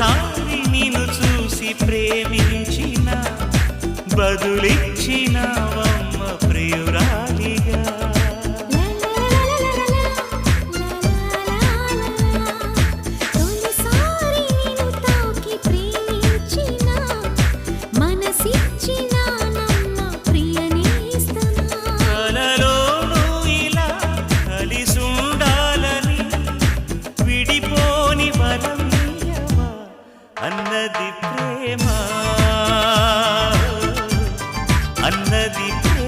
తొలిసారి నిన్ను చూసి ప్రేమించిన బదులిచ్చినవమ్మ ప్రియురాలిగా. తొలిసారి నిన్ను తాకి ప్రేమించిన మనసిచ్చిన నమ్మ ప్రియ నేస్తమా. కలలోనూ ఇలా కలిసుండాలని విడిపోని వరం ఇయ్యవా అన్నది ప్రేమ, అన్నది ప్రేమ.